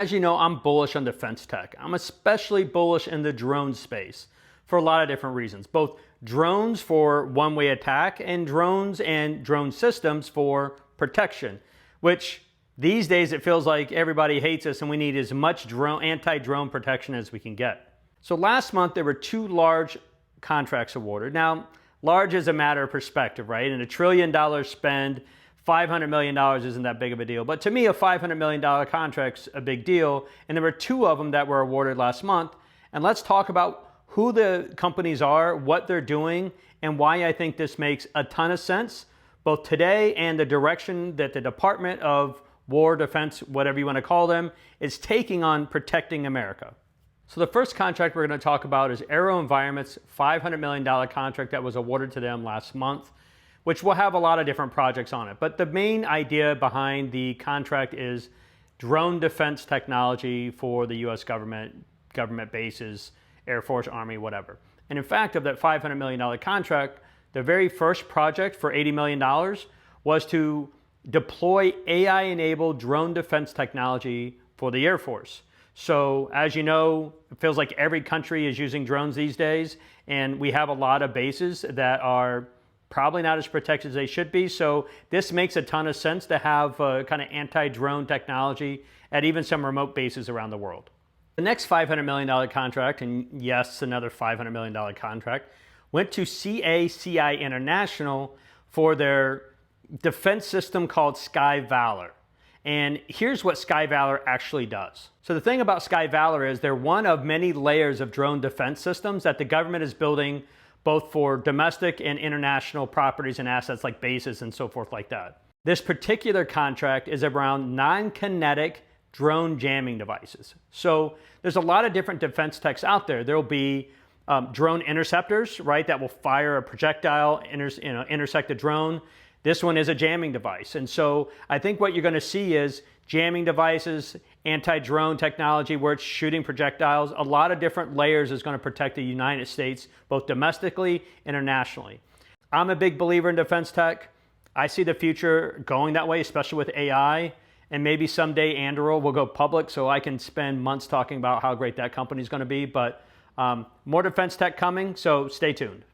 As you know, I'm bullish on defense tech. I'm especially bullish in the drone space for a lot of different reasons. Both drones for one-way attack and drone systems for protection, which these days it feels like everybody hates us and we need as much anti-drone protection as we can get. So last month there were two large contracts awarded. Now, large is a matter of perspective, right? And $1 trillion spend, $500 million isn't that big of a deal. But to me, a $500 million contract's a big deal. And there were two of them that were awarded last month. And let's talk about who the companies are, what they're doing, and why I think this makes a ton of sense, both today and the direction that the Department of War, Defense, whatever you want to call them, is taking on protecting America. So the first contract we're going to talk about is AeroVironment's $500 million contract that was awarded to them last month, which will have a lot of different projects on it. But the main idea behind the contract is drone defense technology for the US government bases, Air Force, Army, whatever. And in fact, of that $500 million contract, the very first project for $80 million was to deploy AI-enabled drone defense technology for the Air Force. So as you know, it feels like every country is using drones these days, and we have a lot of bases that are probably not as protected as they should be. So this makes a ton of sense to have kind of anti-drone technology at even some remote bases around the world. The next $500 million contract, and yes, another $500 million contract, went to CACI International for their defense system called Sky Valor. And here's what Sky Valor actually does. So the thing about Sky Valor is they're one of many layers of drone defense systems that the government is building both for domestic and international properties and assets like bases and so forth like that. This particular contract is around non-kinetic drone jamming devices. So there's a lot of different defense techs out there. There'll be drone interceptors, right, that will fire a projectile, intersect a drone. This one is a jamming device. And so I think what you're going to see is jamming devices, anti-drone technology where it's shooting projectiles. A lot of different layers is going to protect the United States, both domestically, internationally. I'm a big believer in defense tech. I see the future going that way, especially with AI. And maybe someday Anduril will go public so I can spend months talking about how great that company is going to be. But more defense tech coming, so stay tuned.